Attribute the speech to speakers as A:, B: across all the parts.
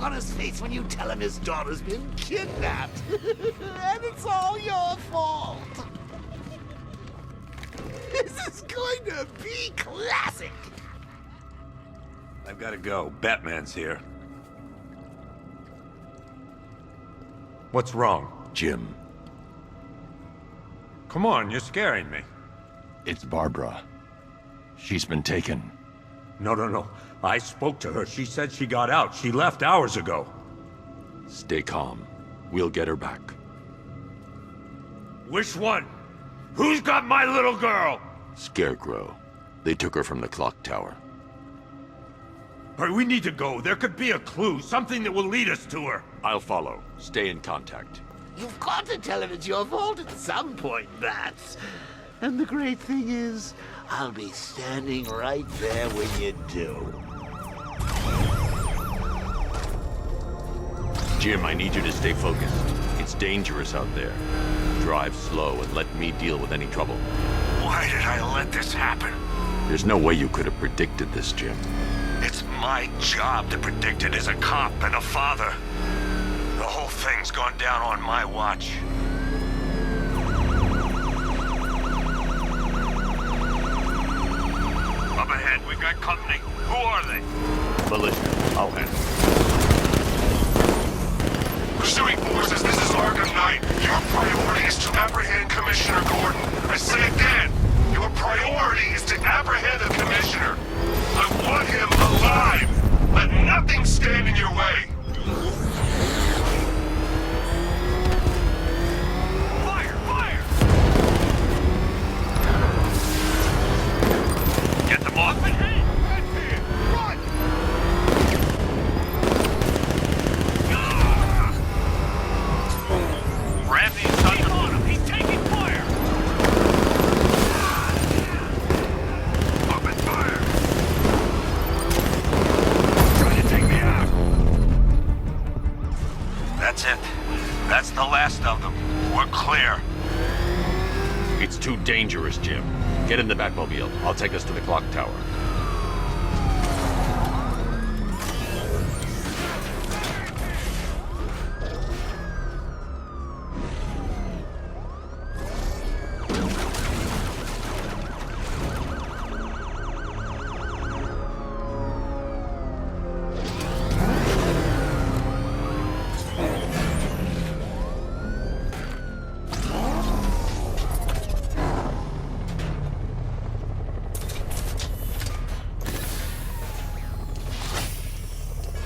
A: on his face when you tell him his daughter's been kidnapped. And it's all your fault. This is going to be classic.
B: I've got to go. Batman's here. What's wrong?
C: Jim,
B: Come on, you're scaring me.
C: it's Barbara. She's been taken.
B: No. I spoke to her. She said she got out. She left hours ago.
C: Stay calm. We'll get her back.
B: Which one? Who's got my little girl?
C: Scarecrow. They took her from the clock tower.
B: All right, we need to go. There could be a clue, something that will lead us to her.
C: I'll follow. Stay in contact.
A: You've got to tell him it's your fault at some point, Bats. And the great thing is, I'll be standing right there when you do.
C: Jim, I need you to stay focused. It's dangerous out there. Drive slow and let me deal with any trouble.
D: Why did I let this happen?
C: There's no way you could have predicted this, Jim.
D: It's my job to predict it as a cop and a father. The whole thing's gone down on my watch. Up ahead, we've got company. Who are they?
C: Militia, I'll handle it.
D: Pursuing forces, this is ARKHAM Knight. Your priority is to apprehend Commissioner Gordon. I say again, your priority is to apprehend the Commissioner. I want him alive. Let nothing stand in your way. Fire! Fire! Get them off and hey! Run! Grab these sons of... on him! He's taking fire! Open fire! Trying to take me out! That's it. That's the last of them. We're clear.
C: It's too dangerous, Jim. Get in the Batmobile. I'll take us to the clock tower.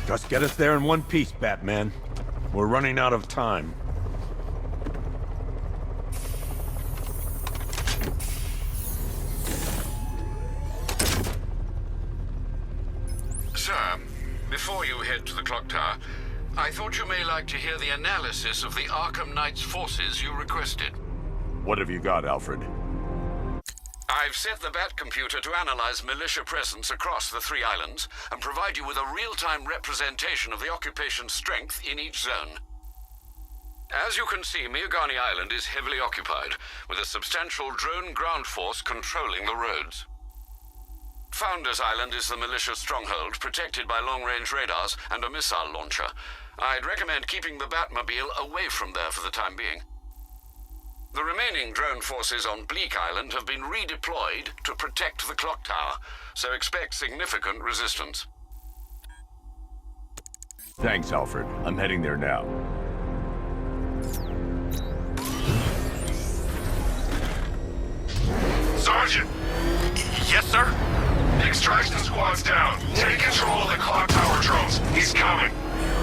B: Just get us there in one piece, Batman. We're running out of time.
E: Sir, before you head to the clock tower, I thought you may like to hear the analysis of the Arkham Knight's forces you requested.
C: What have you got, Alfred?
E: I've set the Bat computer to analyze militia presence across the 3 islands and provide you with a real-time representation of the occupation's strength in each zone. As you can see, Miagani Island is heavily occupied, with a substantial drone ground force controlling the roads. Founders Island is the militia stronghold, protected by long-range radars and a missile launcher. I'd recommend keeping the Batmobile away from there for the time being. The remaining drone forces on Bleak Island have been redeployed to protect the clock tower, so expect significant resistance.
C: Thanks, Alfred. I'm heading there now.
D: Sergeant! Yes, sir? Extraction squad's down. Take control of the clock tower drones. He's coming.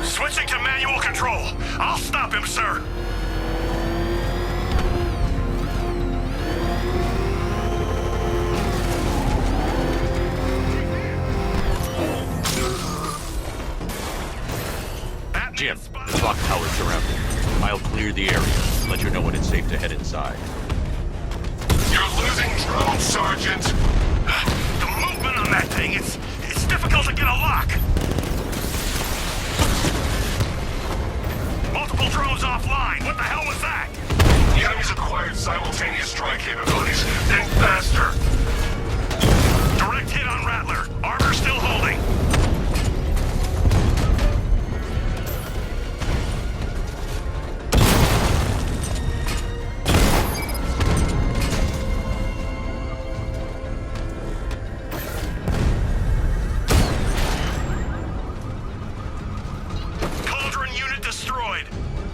D: Switching to manual control. I'll stop him, sir.
C: Jim, the clock tower's surrounded. I'll clear the area. Let you know when it's safe to head inside.
D: You're losing drones, Sergeant. The movement on that thing, it's difficult to get a lock. Multiple drones offline. What the hell was that? The enemy's acquired simultaneous strike capabilities. Think faster. Direct hit on Rattler. Armor still holding.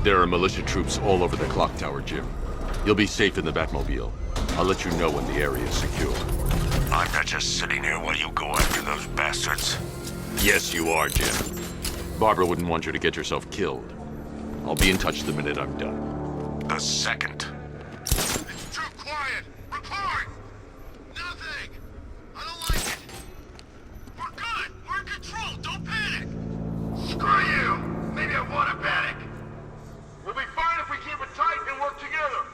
C: There are militia troops all over the clock tower, Jim. You'll be safe in the Batmobile. I'll let you know when the area is secure.
D: I'm not just sitting here while you go after those bastards.
C: Yes, you are, Jim. Barbara wouldn't want you to get yourself killed. I'll be in touch the minute I'm done.
D: The second. It's too quiet! Report! Nothing! I don't like it! We're good! We're in control! Don't panic! Screw you! Maybe I want to panic! We'll be fine if we keep it tight and work together!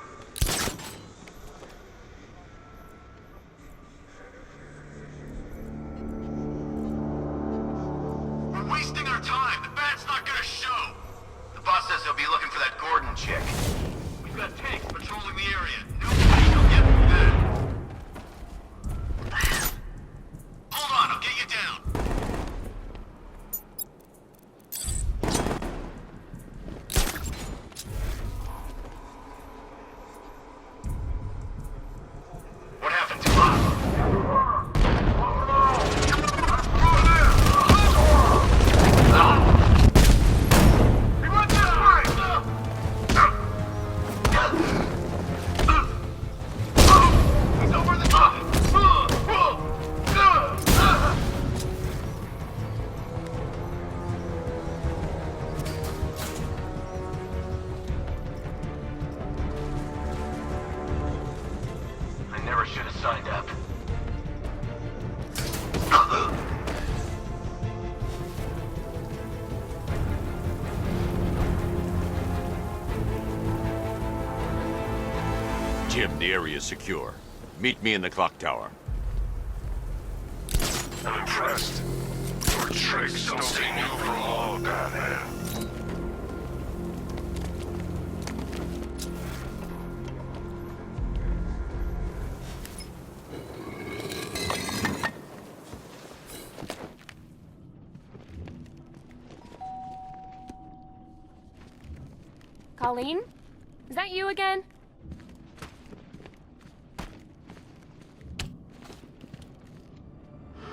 D: We're wasting our time! The bat's not gonna show! The boss says he'll be looking for that Gordon chick. We've got tanks patrolling the area. Nobody will get through that. Hold on, I'll get you down. What happened to us? He went this way! He's over the top! I never should have signed up.
C: Jim, the area is secure. Meet me in the clock tower.
D: I'm impressed. Your tricks don't stay new for long, Batman.
F: Colleen? Is that you again?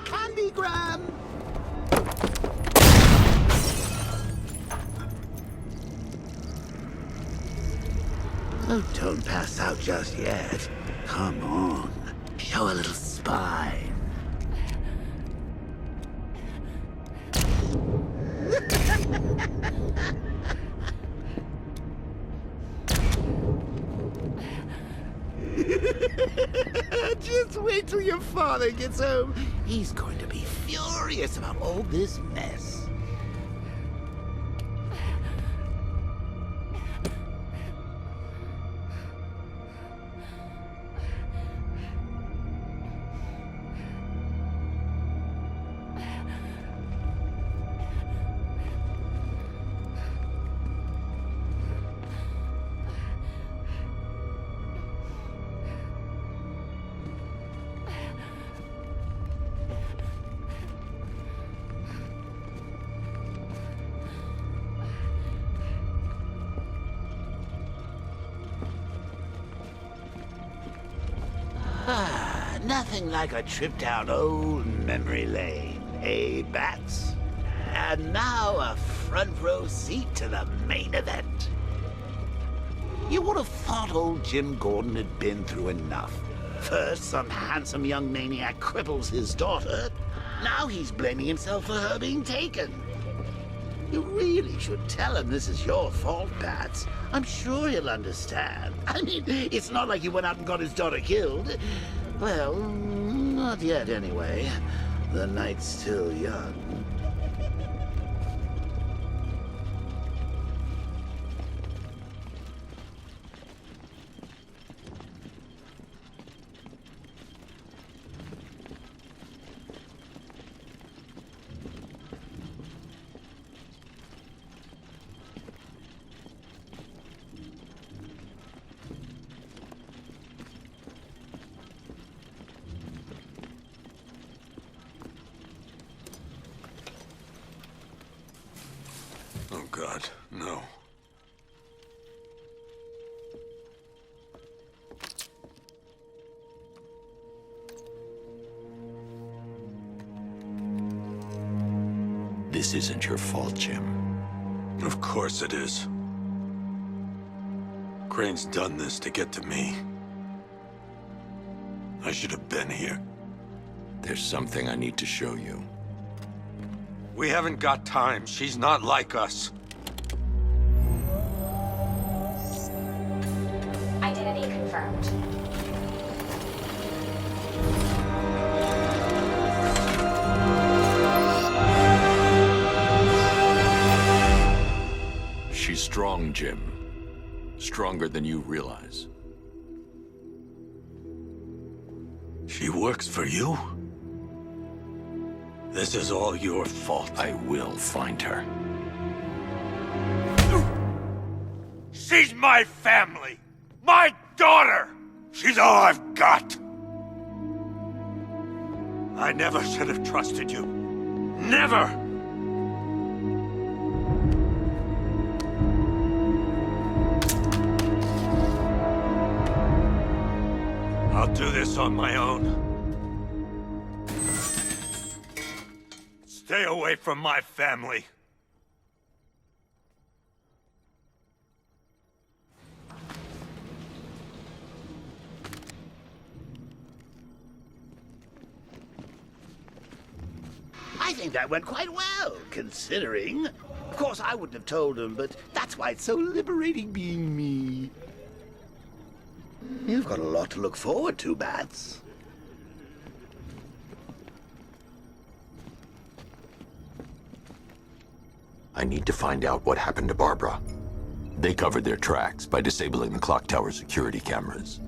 A: Candygram! Oh, don't pass out just yet. Come on. Show a little spine. Just wait till your father gets home. He's going to be furious about all this mess. Nothing like a trip down old memory lane, eh, Bats? And now a front row seat to the main event. You would have thought old Jim Gordon had been through enough. First, some handsome young maniac cripples his daughter. Now he's blaming himself for her being taken. You really should tell him this is your fault, Bats. I'm sure he'll understand. I mean, it's not like he went out and got his daughter killed. Well, not yet anyway. The night's still young.
D: Oh, God, no.
C: This isn't your fault, Jim.
D: Of course it is.
B: Crane's done this to get to me. I should have been here.
C: There's something I need to show you.
B: We haven't got time. She's not like us.
G: Identity confirmed.
C: She's strong, Jim. Stronger than you realize.
B: She works for you? This is all your fault.
C: I will find her.
B: She's my family! My daughter! She's all I've got! I never should have trusted you. Never! I'll do this on my own. Stay away from my family.
A: I think that went quite well, considering. Of course, I wouldn't have told him, but that's why it's so liberating being me. You've got a lot to look forward to, Bats.
C: I need to find out what happened to Barbara. They covered their tracks by disabling the clock tower security cameras.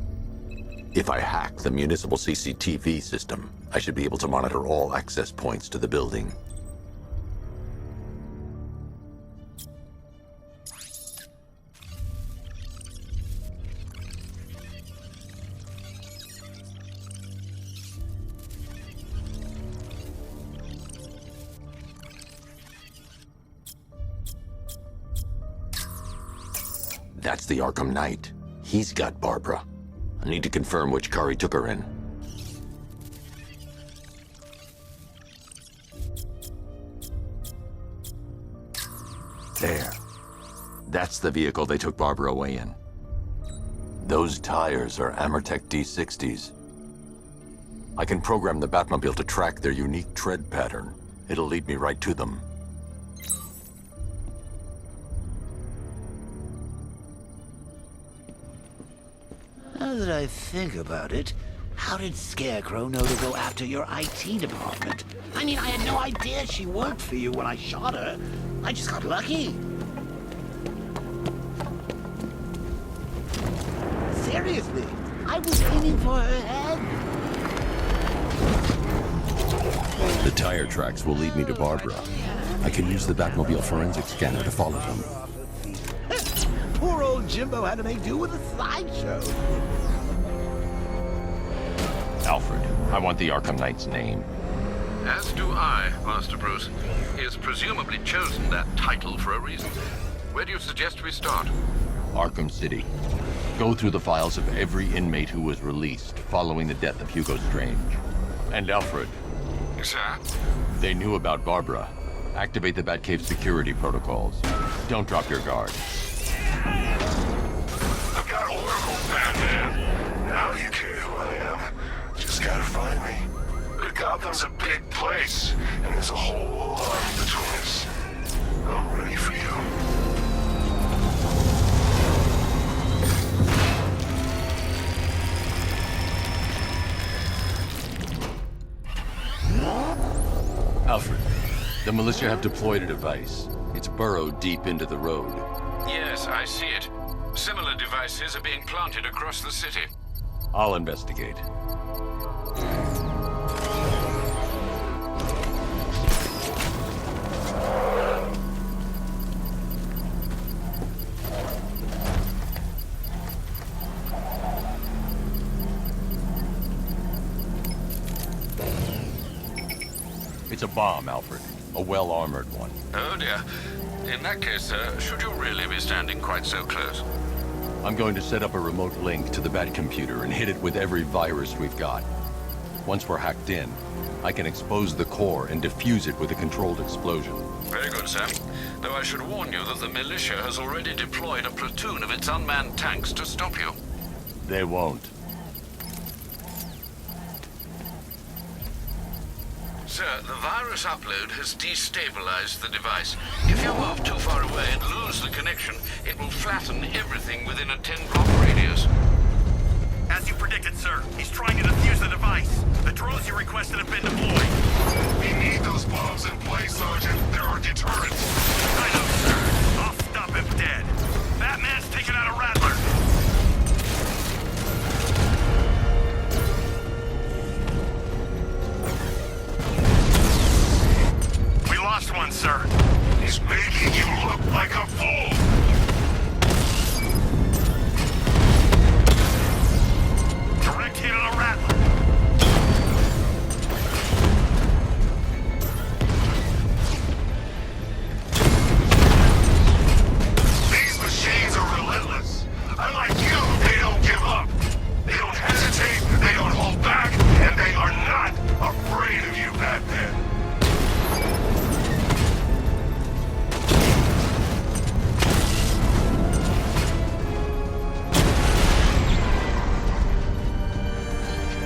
C: If I hack the municipal CCTV system, I should be able to monitor all access points to the building. That's the Arkham Knight. He's got Barbara. I need to confirm which car he took her in. There. That's the vehicle they took Barbara away in. Those tires are Amertech D60s. I can program the Batmobile to track their unique tread pattern. It'll lead me right to them.
A: Now that I think about it, how did Scarecrow know to go after your IT department? I mean, I had no idea she worked for you when I shot her. I just got lucky. Seriously, I was aiming for her head.
C: The tire tracks will lead me to Barbara. I can use the Batmobile forensic scanner to follow them.
A: Poor old Jimbo had to make do with a slideshow.
C: Alfred, I want the Arkham Knight's name.
E: As do I, Master Bruce. He has presumably chosen that title for a reason. Where do you suggest we start?
C: Arkham City. Go through the files of every inmate who was released following the death of Hugo Strange. And Alfred.
E: Sir?
C: They knew about Barbara. Activate the Batcave security protocols. Don't drop your guard.
D: I've got Oracle, Batman. Now you care who I am. Just gotta find me. But Gotham's a big place, and there's a whole lot between us. I'm ready for you.
C: Alfred, the militia have deployed a device. It's burrowed deep into the road.
E: Yes, I see it. Similar devices are being planted across the city.
C: I'll investigate. It's a bomb, Alfred. A well-armored one.
E: Oh dear. In that case, should you really be standing quite so close?
C: I'm going to set up a remote link to the Bat computer and hit it with every virus we've got. Once we're hacked in, I can expose the core and defuse it with a controlled explosion.
E: Very good, Sam. Though I should warn you that the militia has already deployed a platoon of its unmanned tanks to stop you.
C: They won't.
E: Sir, the virus upload has destabilized the device. If you move too far away and lose the connection, it will flatten everything within a 10-block radius.
H: As you predicted, sir. He's trying to defuse the device. The drones you requested have been deployed.
D: We need those bombs in place, Sergeant. There are deterrents.
H: I know, sir. I'll stop him dead. Batman's taking out a Rattler. We lost one, sir.
D: He's making you look like a fool.
H: Direct hit on a Rattler.
D: These machines are relentless. Unlike you, they don't give up. They don't hesitate, they don't hold back, and they are not afraid of you, Batman.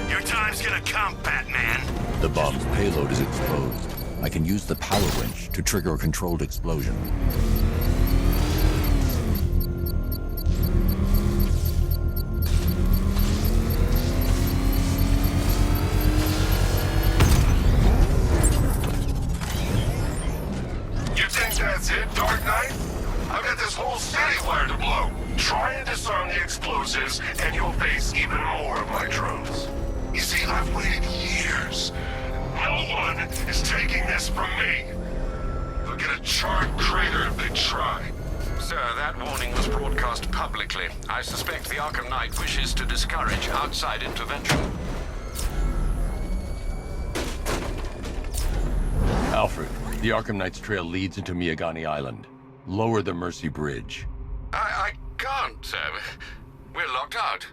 H: Your time's gonna come, Batman.
C: The bomb's payload is exposed. I can use the power winch to trigger a controlled explosion.
D: You think that's it, Dark Knight? I've got this whole city wired to blow. Try and disarm the explosives, and you'll face even more of my drones. You see, I've waited years. No one is taking this from me. They'll get a charred crater if they try.
E: Sir, that warning was broadcast publicly. I suspect the Arkham Knight wishes to discourage outside intervention.
C: Alfred, the Arkham Knight's trail leads into Miyagani Island. Lower the Mercy Bridge.
E: I can't, sir. We're locked out.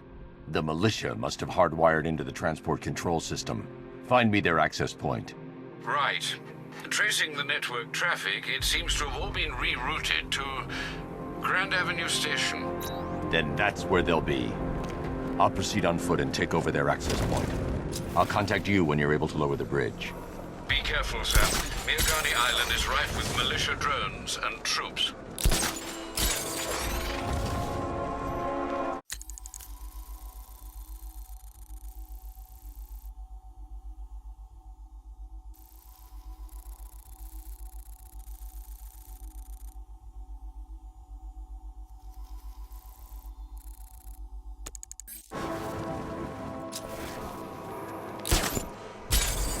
C: The militia must have hardwired into the transport control system. Find me their access point.
E: Right. Tracing the network traffic, it seems to have all been rerouted to Grand Avenue Station.
C: Then that's where they'll be. I'll proceed on foot and take over their access point. I'll contact you when you're able to lower the bridge.
E: Be careful, sir. Miyagani Island is rife with militia drones and troops.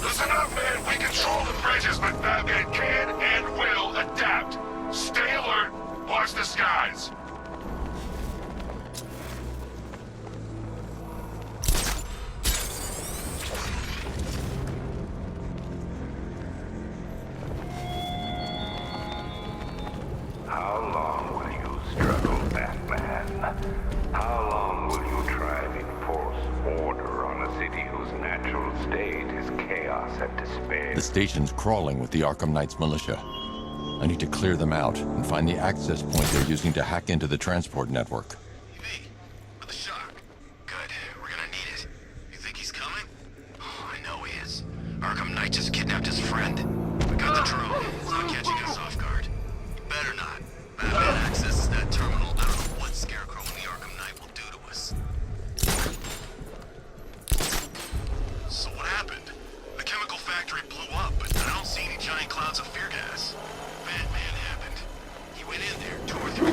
D: Listen up, man. We control the bridges, but Batman can and will adapt. Stay alert. Watch the skies.
I: How long will you struggle, Batman? How long will you try and enforce order on a city whose natural state is chaos and despair?
C: The station's crawling with the Arkham Knight's militia. I need to clear them out and find the access point they're using to hack into the transport network.
D: Me? With a shock. Good. We're gonna need it. You think he's coming? Oh, I know he is. Arkham Knight just kidnapped his friend. We got the drone. It's not catching us off guard. Better not. Batman accesses that terminal. I don't know what Scarecrow and the Arkham Knight will do to us. So what happened? The chemical factory blew up, but I don't see any giant clouds of fear gas. Batman happened. He went in there,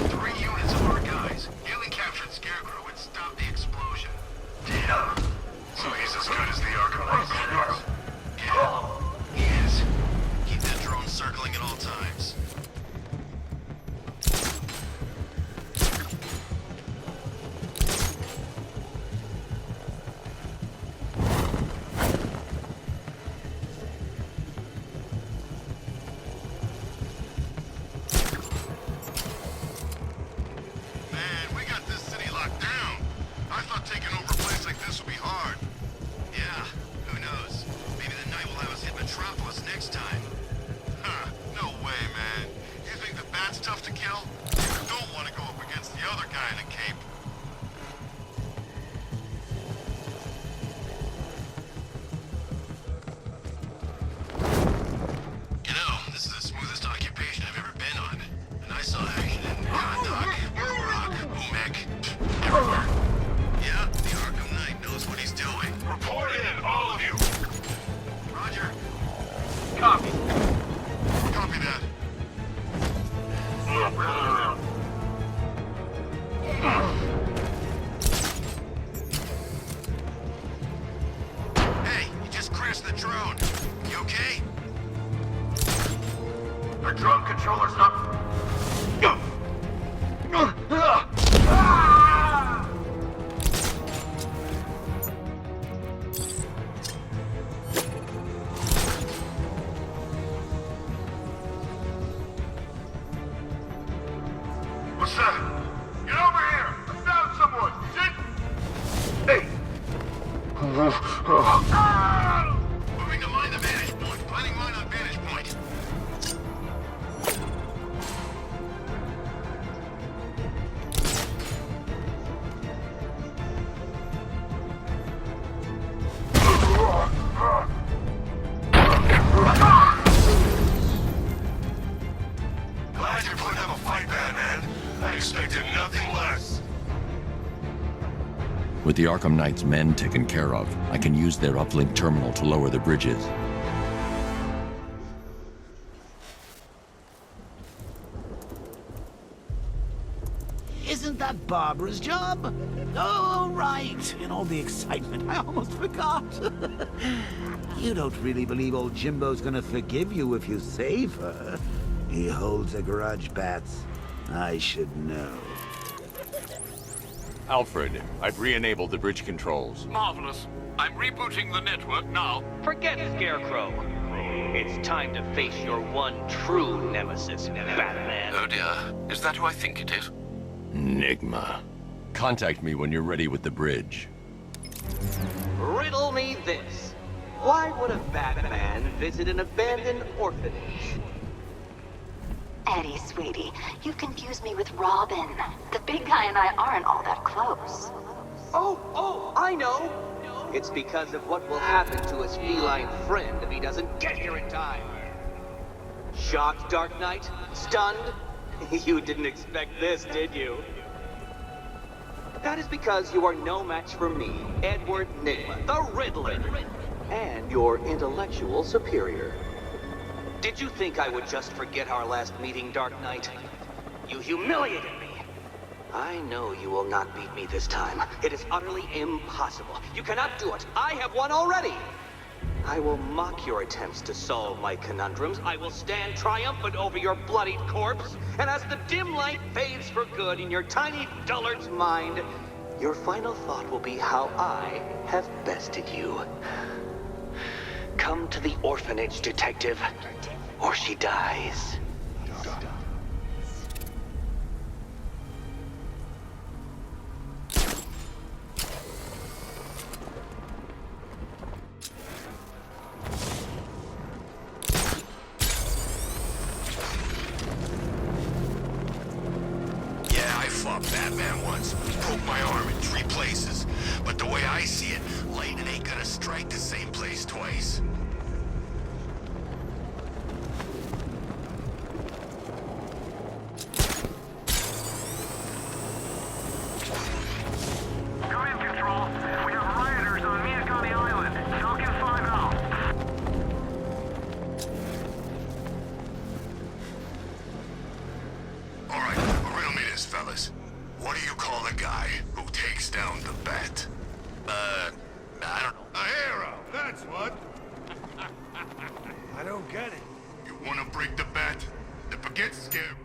D: three units of our guys, nearly captured Scarecrow and stopped the explosion. Damn. So he's as good as the Arkham Knight. Yeah, he is.
H: Copy.
D: Copy that. Hey, you just crashed the drone. You okay?
H: Our drone controller's not...
D: What's that? Get over here! I found someone! Hey! Moving to mine the vantage point. Finding mine on vantage point. Glad you're putting up a fight, Batman. I expected nothing less.
C: With the Arkham Knight's men taken care of, I can use their uplink terminal to lower the bridges.
A: Isn't that Barbara's job? Oh, right. In all the excitement, I almost forgot. You don't really believe old Jimbo's gonna forgive you if you save her. He holds a grudge, Bats. I should know.
B: Alfred, I've re-enabled the bridge controls.
E: Marvelous. I'm rebooting the network now.
J: Forget Scarecrow. It's time to face your one true nemesis, Batman.
E: Oh dear. Is that who I think it is?
C: Enigma. Contact me when you're ready with the bridge.
J: Riddle me this. Why would a Batman visit an abandoned orphanage?
K: Eddie, sweetie, you confused me with Robin. The big guy and I aren't all that close.
J: Oh, I know. It's because of what will happen to his feline friend if he doesn't get here in time. Shocked, Dark Knight? Stunned? You didn't expect this, did you? That is because you are no match for me, Edward Nygma, the Riddler, and your intellectual superior. Did you think I would just forget our last meeting, Dark Knight? You humiliated me. I know you will not beat me this time. It is utterly impossible. You cannot do it. I have won already. I will mock your attempts to solve my conundrums. I will stand triumphant over your bloodied corpse. And as the dim light fades for good in your tiny dullard's mind, your final thought will be how I have bested you. Come to the orphanage, detective, or she dies.
D: Batman once. Broke my arm in 3 places. But the way I see it, lightning ain't gonna strike the same place twice.
H: Come in, Control. We have rioters on Miyakami Island. Falcon 5 out.
D: Alright, riddle me this, fellas. What do you call the guy who takes down the bat? I don't know. A hero, that's what.
B: I don't get it.
D: You wanna break the bat? Then forget Scare.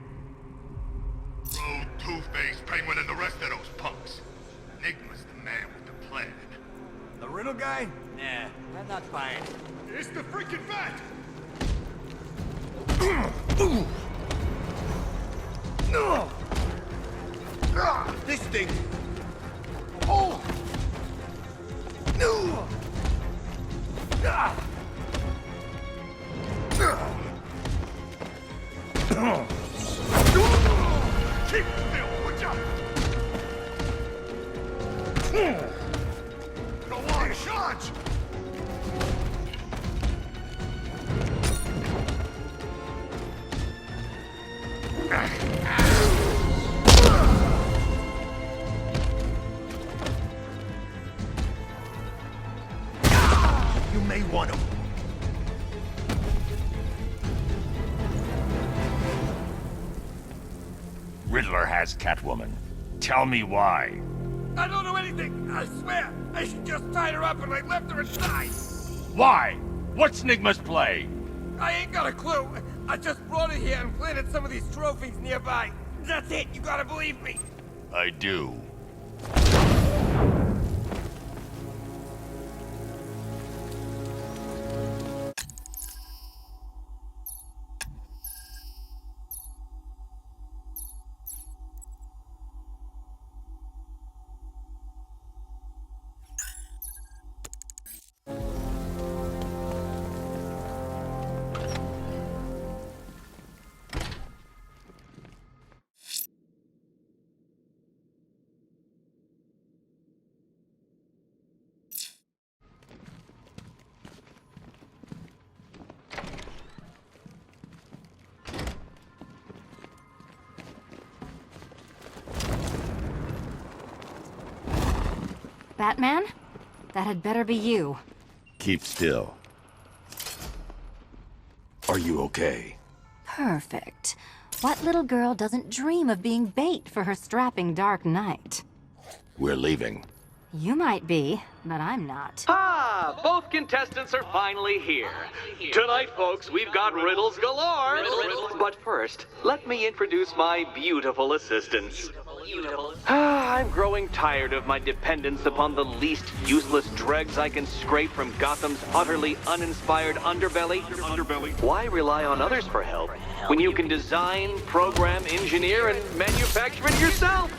D: Road, Two-Face, Penguin, and the rest of those punks. Enigma's the man with the plan.
B: The riddle guy? Nah, I'm not buying it.
D: It's the freaking bat!
B: This thing. Oh! No!
D: Keep still, watch out! Go on, charge!
B: You may want to.
L: Riddler has Catwoman. Tell me why.
M: I don't know anything, I swear. I just tied her up and I left her inside.
L: Why? What's Nygma's play?
M: I ain't got a clue. I just brought her here and planted some of these trophies nearby. That's it, you gotta believe me.
L: I do.
K: Batman? That had better be you.
B: Keep still.
C: Are you okay?
K: Perfect. What little girl doesn't dream of being bait for her strapping Dark Knight?
C: We're leaving.
K: You might be, but I'm not.
J: Ah, both contestants are finally here. Tonight, folks, we've got riddles galore. But first, let me introduce my beautiful assistants. I'm growing tired of my dependence upon the least useless dregs I can scrape from Gotham's utterly uninspired underbelly. Why rely on others for help when you can design, program, engineer, and manufacture it yourself?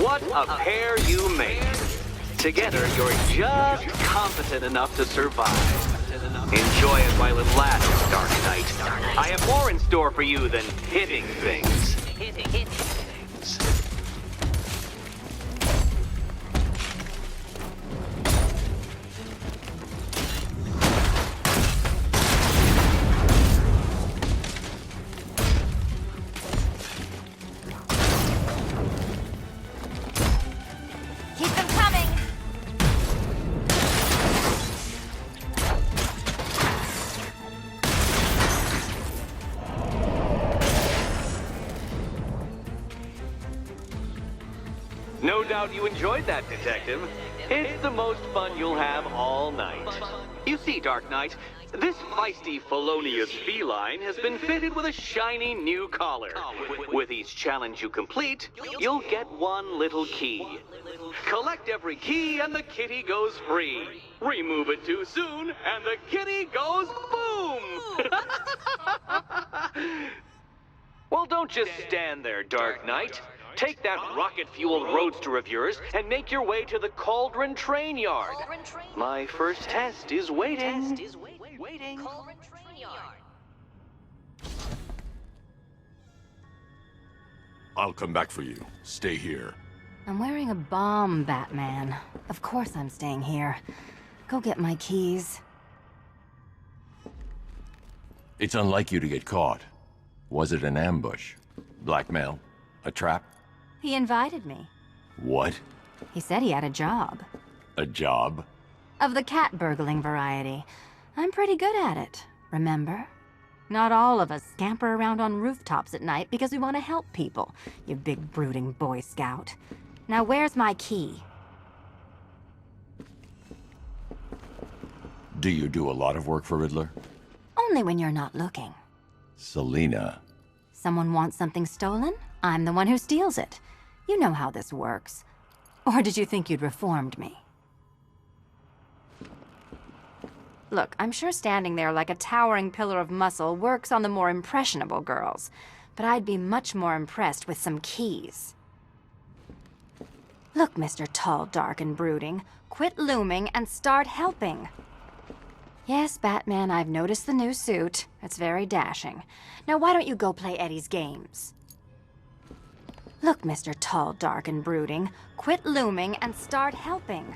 J: What a pair you make. Together, you're just competent enough to survive. Enjoy it while it lasts, Dark Knight. I have more in store for you than hitting things.
K: Keep them coming!
J: No doubt you enjoyed that, Detective. It's the most fun you'll have all night. You see, Dark Knight, this feisty, felonious feline has been fitted with a shiny new collar. With each challenge you complete, you'll get one little key. Collect every key and the kitty goes free. Remove it too soon and the kitty goes boom! Well, don't just stand there, Dark Knight. Take that rocket-fueled roadster of yours and make your way to the Cauldron Train Yard. My first test is waiting.
C: I'll come back for you. Stay here.
K: I'm wearing a bomb, Batman. Of course I'm staying here. Go get my keys.
C: It's unlike you to get caught. Was it an ambush? Blackmail? A trap?
K: He invited me.
C: What?
K: He said he had a job.
C: A job?
K: Of the cat burgling variety. I'm pretty good at it, remember? Not all of us scamper around on rooftops at night because we want to help people, you big brooding Boy Scout. Now where's my key?
C: Do you do a lot of work for Riddler?
K: Only when you're not looking.
C: Selina.
K: Someone wants something stolen? I'm the one who steals it. You know how this works. Or did you think you'd reformed me? Look, I'm sure standing there like a towering pillar of muscle works on the more impressionable girls, but I'd be much more impressed with some keys. Look, Mr. Tall, Dark, and Brooding, quit looming and start helping. Yes, Batman, I've noticed the new suit. It's very dashing. Now why don't you go play Eddie's games? Look, Mr. Tall, Dark, and Brooding, quit looming and start helping.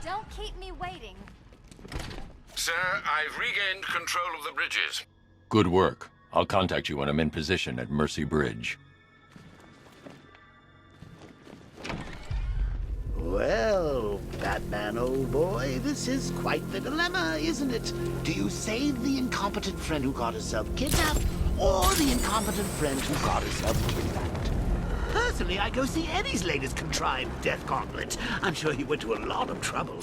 K: Don't keep me waiting.
E: Sir, I've regained control of the bridges.
C: Good work. I'll contact you when I'm in position at Mercy Bridge.
A: Well, Batman, old boy, this is quite the dilemma, isn't it? Do you save the incompetent friend who got herself kidnapped, or the incompetent friend who got herself kidnapped? Personally, I go see Eddie's latest contrived death gauntlet. I'm sure he went to a lot of trouble.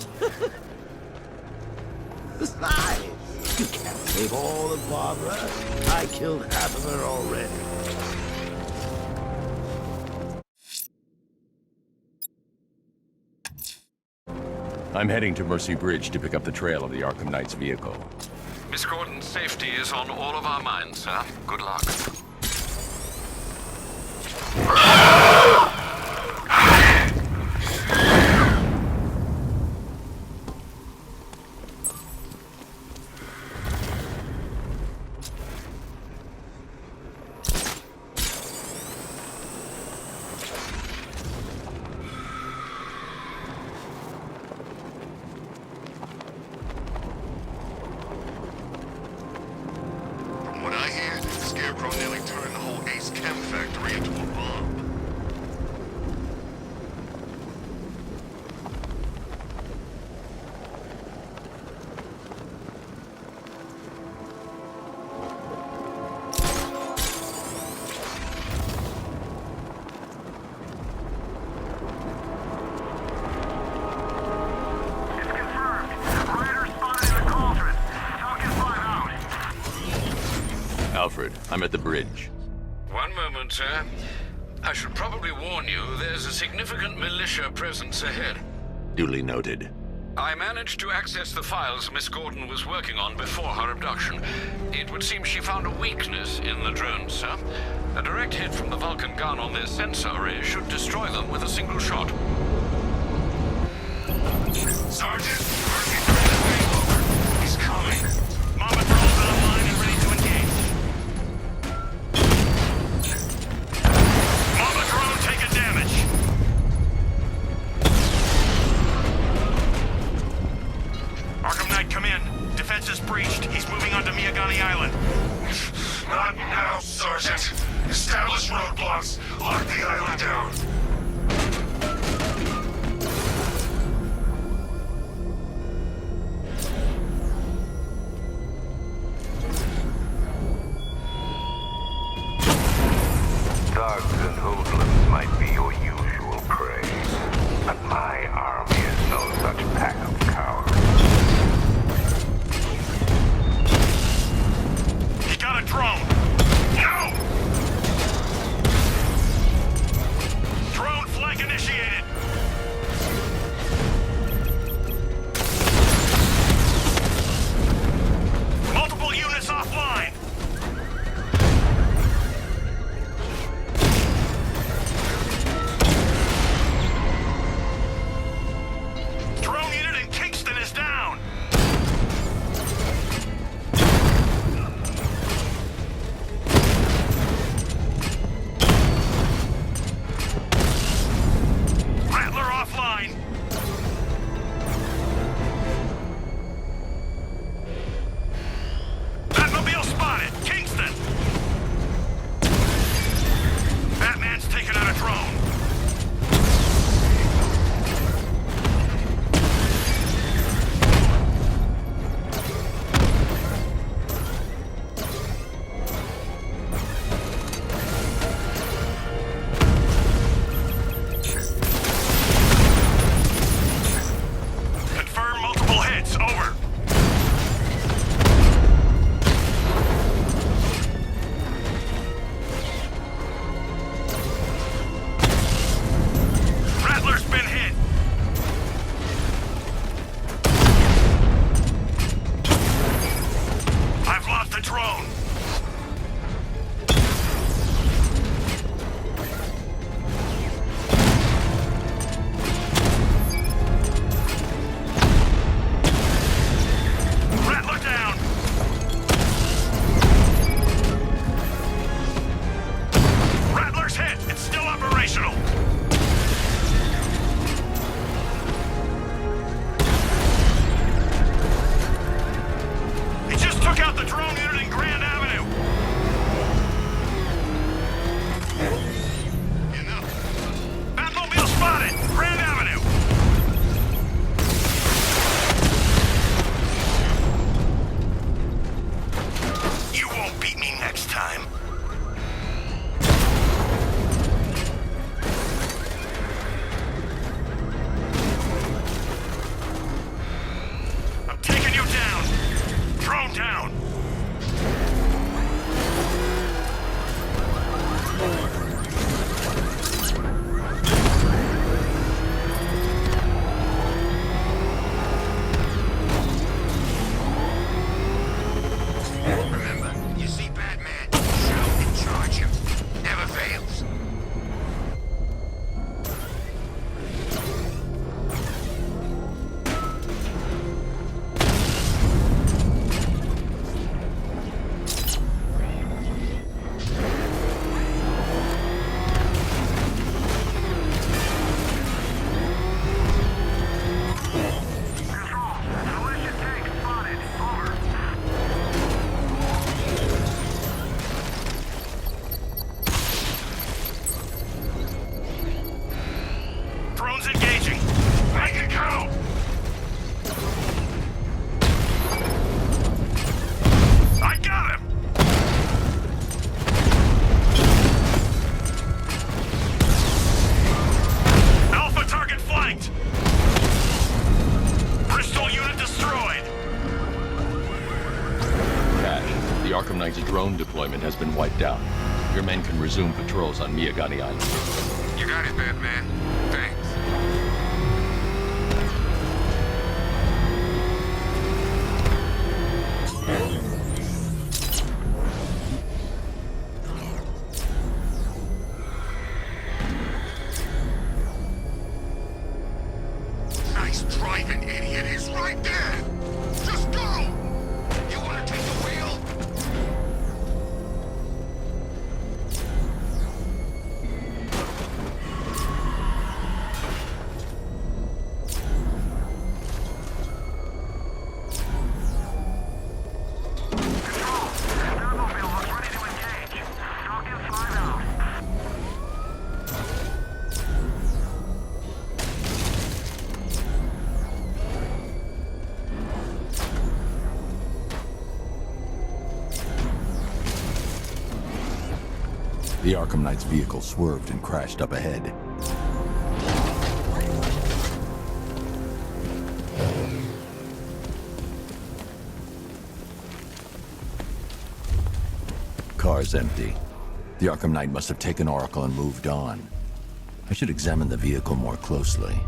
A: Besides, you can't save all of Barbara. I killed half of her already.
C: I'm heading to Mercy Bridge to pick up the trail of the Arkham Knight's vehicle.
E: Miss Gordon's safety is on all of our minds, sir. Good luck.
C: Alfred, I'm at the bridge.
E: One moment, sir. I should probably warn you, there's a significant militia presence ahead.
C: Duly noted.
E: I managed to access the files Miss Gordon was working on before her abduction. It would seem she found a weakness in the drones, sir. A direct hit from the Vulcan gun on their sensor array should destroy them with a single shot.
D: Sergeant, Mercy Bridge payloader. He's coming.
H: Mama Drone's online and ready to engage. Mama Drone taking damage. Arkham Knight, come in. Defense is breached. He's moving onto Miyagani Island.
D: Not now, Sergeant. Establish roadblocks. Lock the island down.
C: drone deployment has been wiped out. Your men can resume patrols on Miyagani Island.
D: You got it, Batman. Thanks. Nice driving, idiot. He's right there. Just go. You want to take the wheel?
C: The Arkham Knight's vehicle swerved and crashed up ahead. Car's empty. The Arkham Knight must have taken Oracle and moved on. I should examine the vehicle more closely.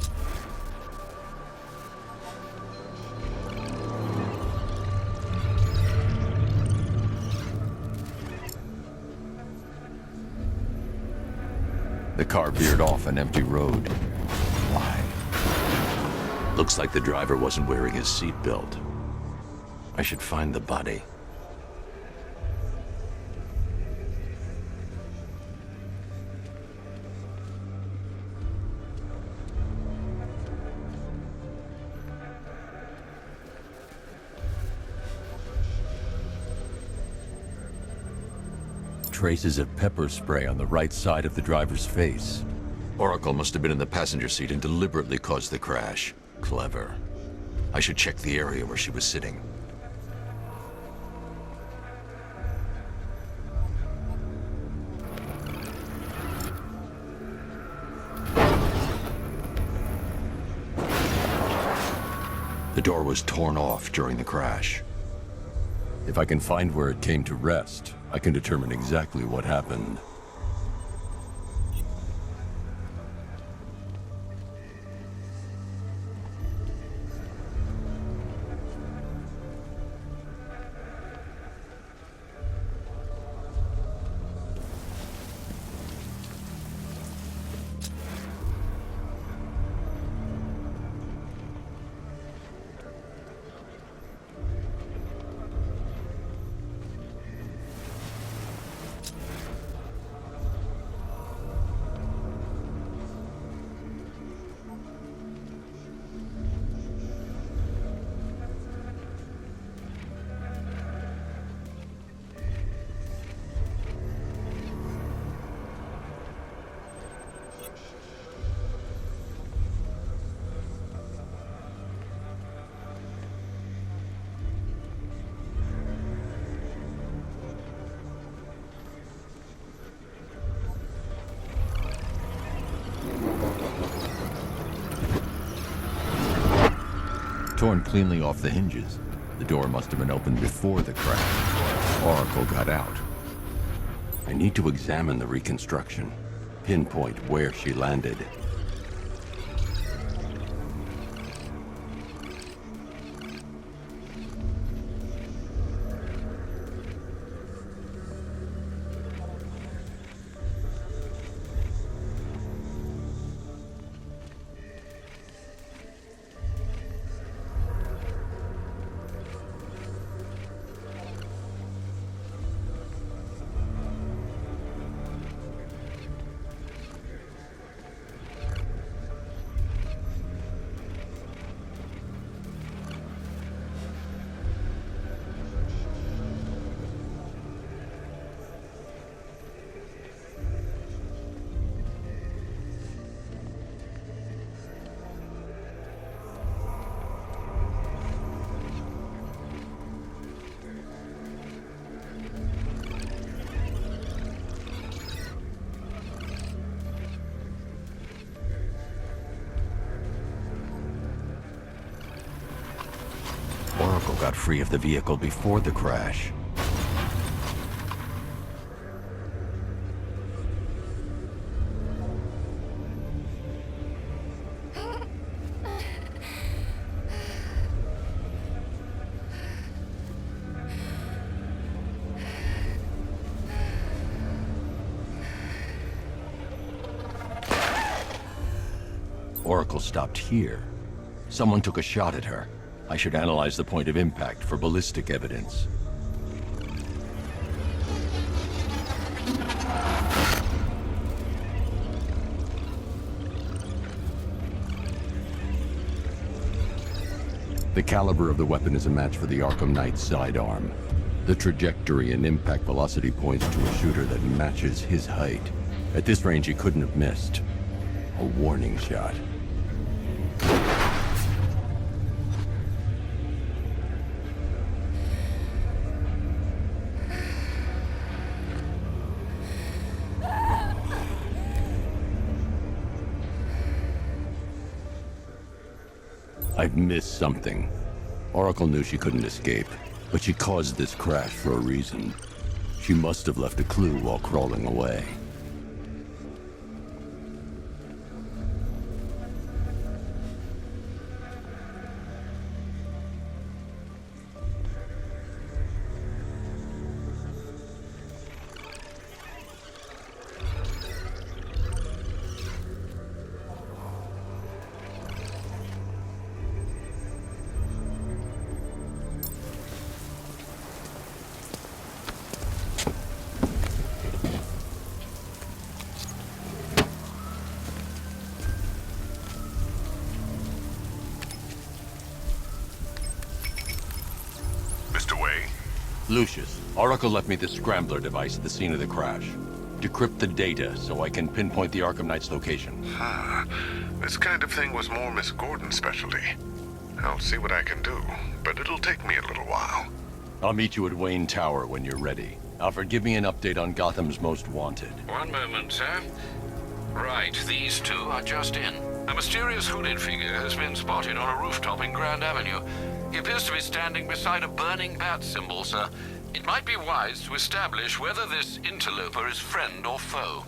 C: The car veered off an empty road. Why? Looks like the driver wasn't wearing his seatbelt. I should find the body. Traces of pepper spray on the right side of the driver's face. Oracle must have been in the passenger seat and deliberately caused the crash. Clever. I should check the area where she was sitting. The door was torn off during the crash. If I can find where it came to rest, I can determine exactly what happened. Torn cleanly off the hinges. The door must have been opened before the crash. Oracle got out. I need to examine the reconstruction, pinpoint where she landed. Oracle got free of the vehicle before the crash.
L: Oracle stopped here. Someone took a shot at her. I should analyze the point of impact for ballistic evidence. The caliber of the weapon is a match for the Arkham Knight's sidearm. The trajectory and impact velocity points to a shooter that matches his height. At this range, he couldn't have missed. A warning shot. I've missed something. Oracle knew she couldn't escape, but she caused this crash for a reason. She must have left a clue while crawling away. Lucius, Oracle left me the Scrambler device at the scene of the crash. Decrypt the data so I can pinpoint the Arkham Knight's location.
D: This kind of thing was more Miss Gordon's specialty. I'll see what I can do, but it'll take me a little while.
L: I'll meet you at Wayne Tower when you're ready. Alfred, give me an update on Gotham's Most Wanted.
E: One moment, sir. Right, these two are just in. A mysterious hooded figure has been spotted on a rooftop in Grand Avenue. He appears to be standing beside a burning bat symbol, sir. It might be wise to establish whether this interloper is friend or foe.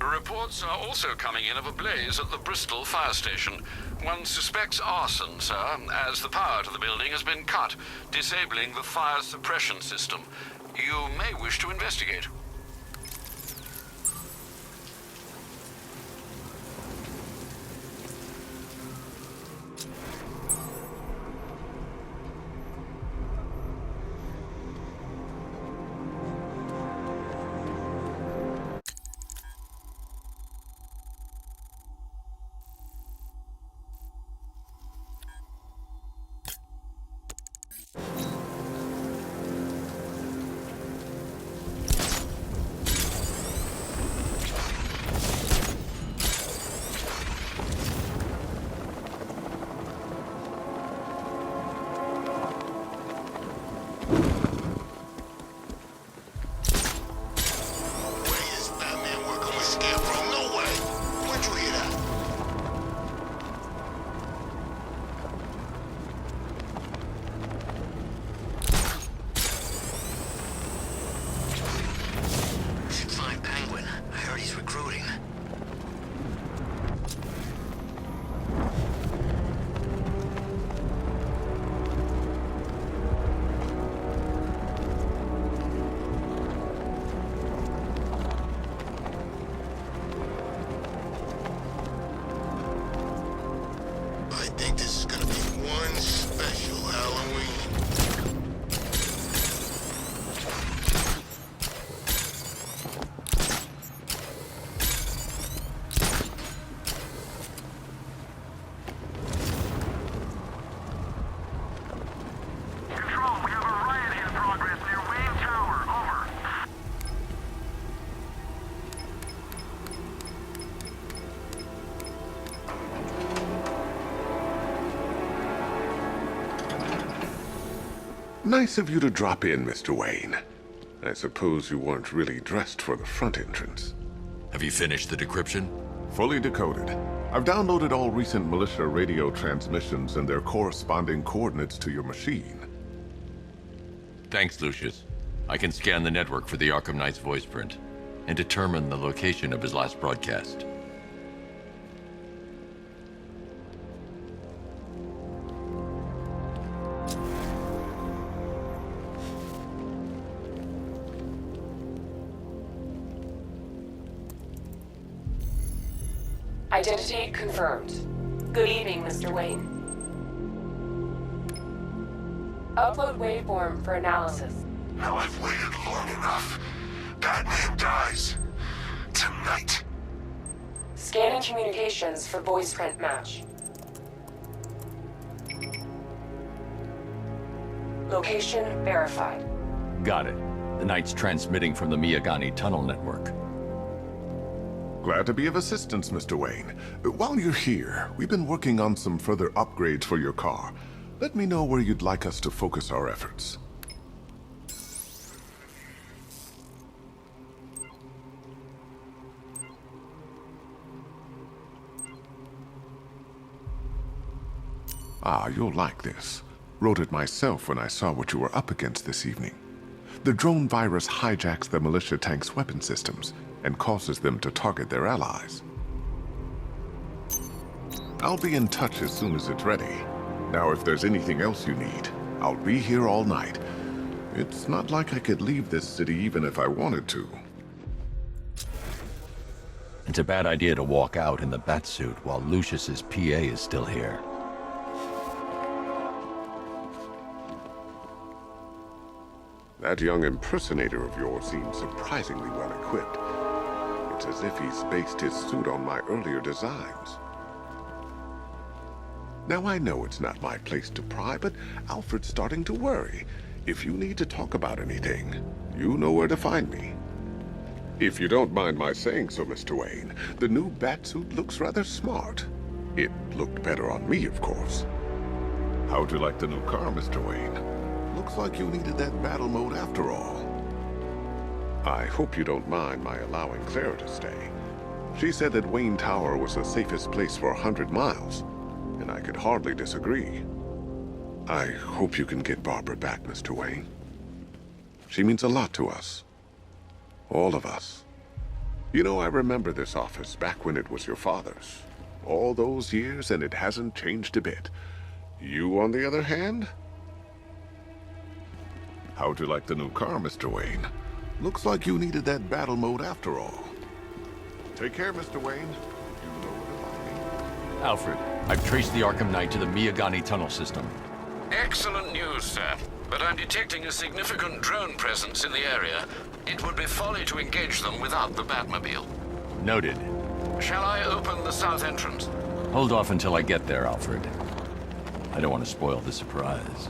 E: Reports are also coming in of a blaze at the Bristol fire station. One suspects arson, sir, as the power to the building has been cut, disabling the fire suppression system. You may wish to investigate.
D: Nice of you to drop in, Mr. Wayne. I suppose you weren't really dressed for the front entrance.
C: Have you finished the decryption?
D: Fully decoded. I've downloaded all recent militia radio transmissions and their corresponding coordinates to your machine.
L: Thanks, Lucius. I can scan the network for the Arkham Knight's voice print and determine the location of his last broadcast.
F: Identity confirmed. Good evening, Mr. Wayne. Upload waveform for analysis.
D: Now I've waited long enough. Batman dies. Tonight.
F: Scanning communications for voice print match. Location verified.
L: Got it. The Knight's transmitting from the Miyagani tunnel network.
N: Glad to be of assistance, Mr. Wayne. While you're here, we've been working on some further upgrades for your car. Let me know where you'd like us to focus our efforts. Ah, you'll like this. Wrote it myself when I saw what you were up against this evening. The drone virus hijacks the militia tank's weapon systems and causes them to target their allies. I'll be in touch as soon as it's ready. Now, if there's anything else you need, I'll be here all night. It's not like I could leave this city even if I wanted to.
L: It's a bad idea to walk out in the Batsuit while Lucius's PA is still here.
N: That young impersonator of yours seems surprisingly well equipped. It's as if he's based his suit on my earlier designs. Now I know it's not my place to pry, but Alfred's starting to worry. If you need to talk about anything, you know where to find me. If you don't mind my saying so, Mr. Wayne, the new Batsuit looks rather smart. It looked better on me, of course. How'd you like the new car, Mr. Wayne? Looks like you needed that battle mode after all. I hope you don't mind my allowing Claire to stay. She said that Wayne Tower was the safest place for 100 miles, and I could hardly disagree. I hope you can get Barbara back, Mr. Wayne. She means a lot to us. All of us. You know, I remember this office back when it was your father's. All those years, and it hasn't changed a bit. You, on the other hand? How'd you like the new car, Mr. Wayne? Looks like you needed that battle mode after all. Take care, Mr. Wayne. You know where to find me.
L: Alfred, I've traced the Arkham Knight to the Miyagani tunnel system.
E: Excellent news, sir. But I'm detecting a significant drone presence in the area. It would be folly to engage them without the Batmobile.
L: Noted.
E: Shall I open the south entrance?
L: Hold off until I get there, Alfred. I don't want to spoil the surprise.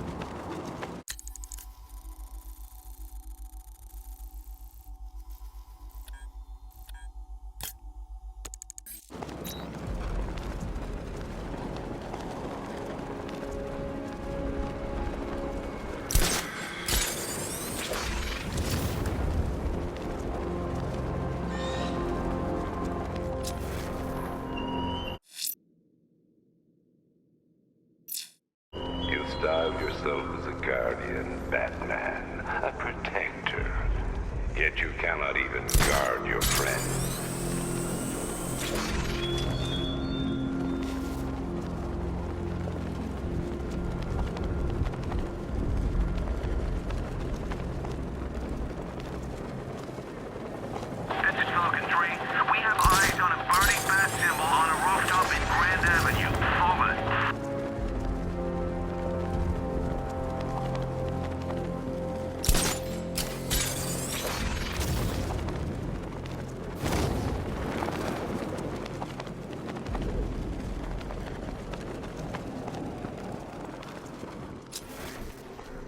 I: Style yourself as a guardian, Batman, a protector. Yet you cannot even guard your friends.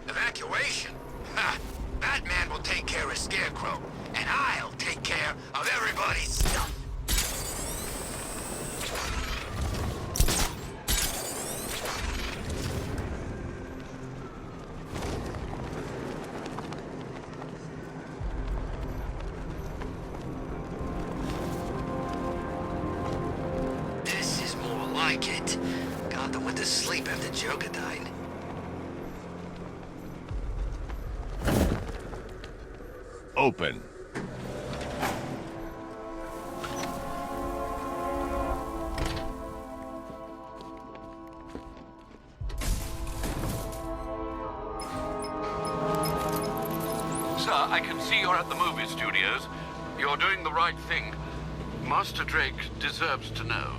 A: Evacuation? Ha! Batman will take care of Scarecrow, and I'll take care of everybody's stuff. This is more like it. Gotham went to sleep after Joker died.
L: Open.
E: Sir, I can see you're at the movie studios. You're doing the right thing. Master Drake deserves to know.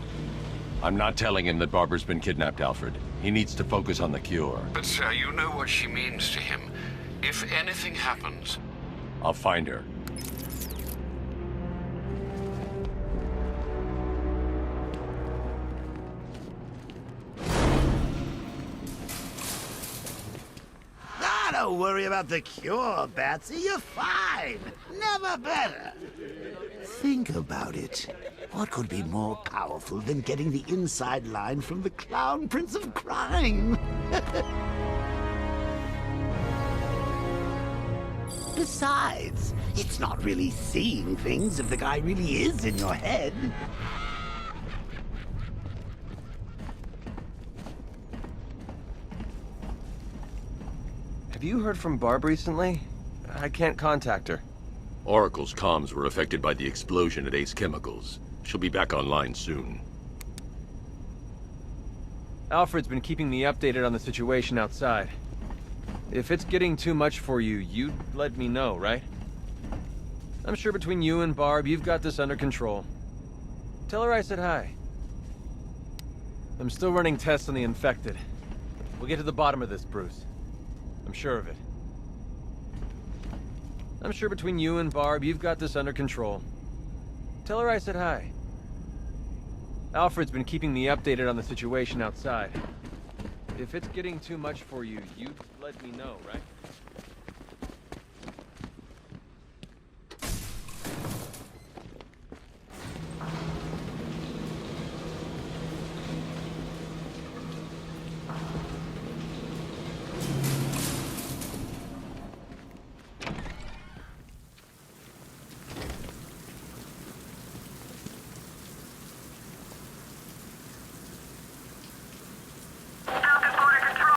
L: I'm not telling him that Barbara's been kidnapped, Alfred. He needs to focus on the cure.
E: But sir, you know what she means to him. If anything happens...
L: I'll find her.
A: Don't worry about the cure, Batsy. You're fine. Never better. Think about it. What could be more powerful than getting the inside line from the Clown Prince of Crime? Besides, it's not really seeing things if the guy really is in your head.
O: Have you heard from Barb recently? I can't contact her.
L: Oracle's comms were affected by the explosion at Ace Chemicals. She'll be back online soon.
O: Alfred's been keeping me updated on the situation outside. If it's getting too much for you, you'd let me know, right? I'm sure between you and Barb, you've got this under control. Tell her I said hi. I'm still running tests on the infected. We'll get to the bottom of this, Bruce. I'm sure of it. I'm sure between you and Barb, you've got this under control. Tell her I said hi. Alfred's been keeping me updated on the situation outside. If it's getting too much for you, you'd let me know, right?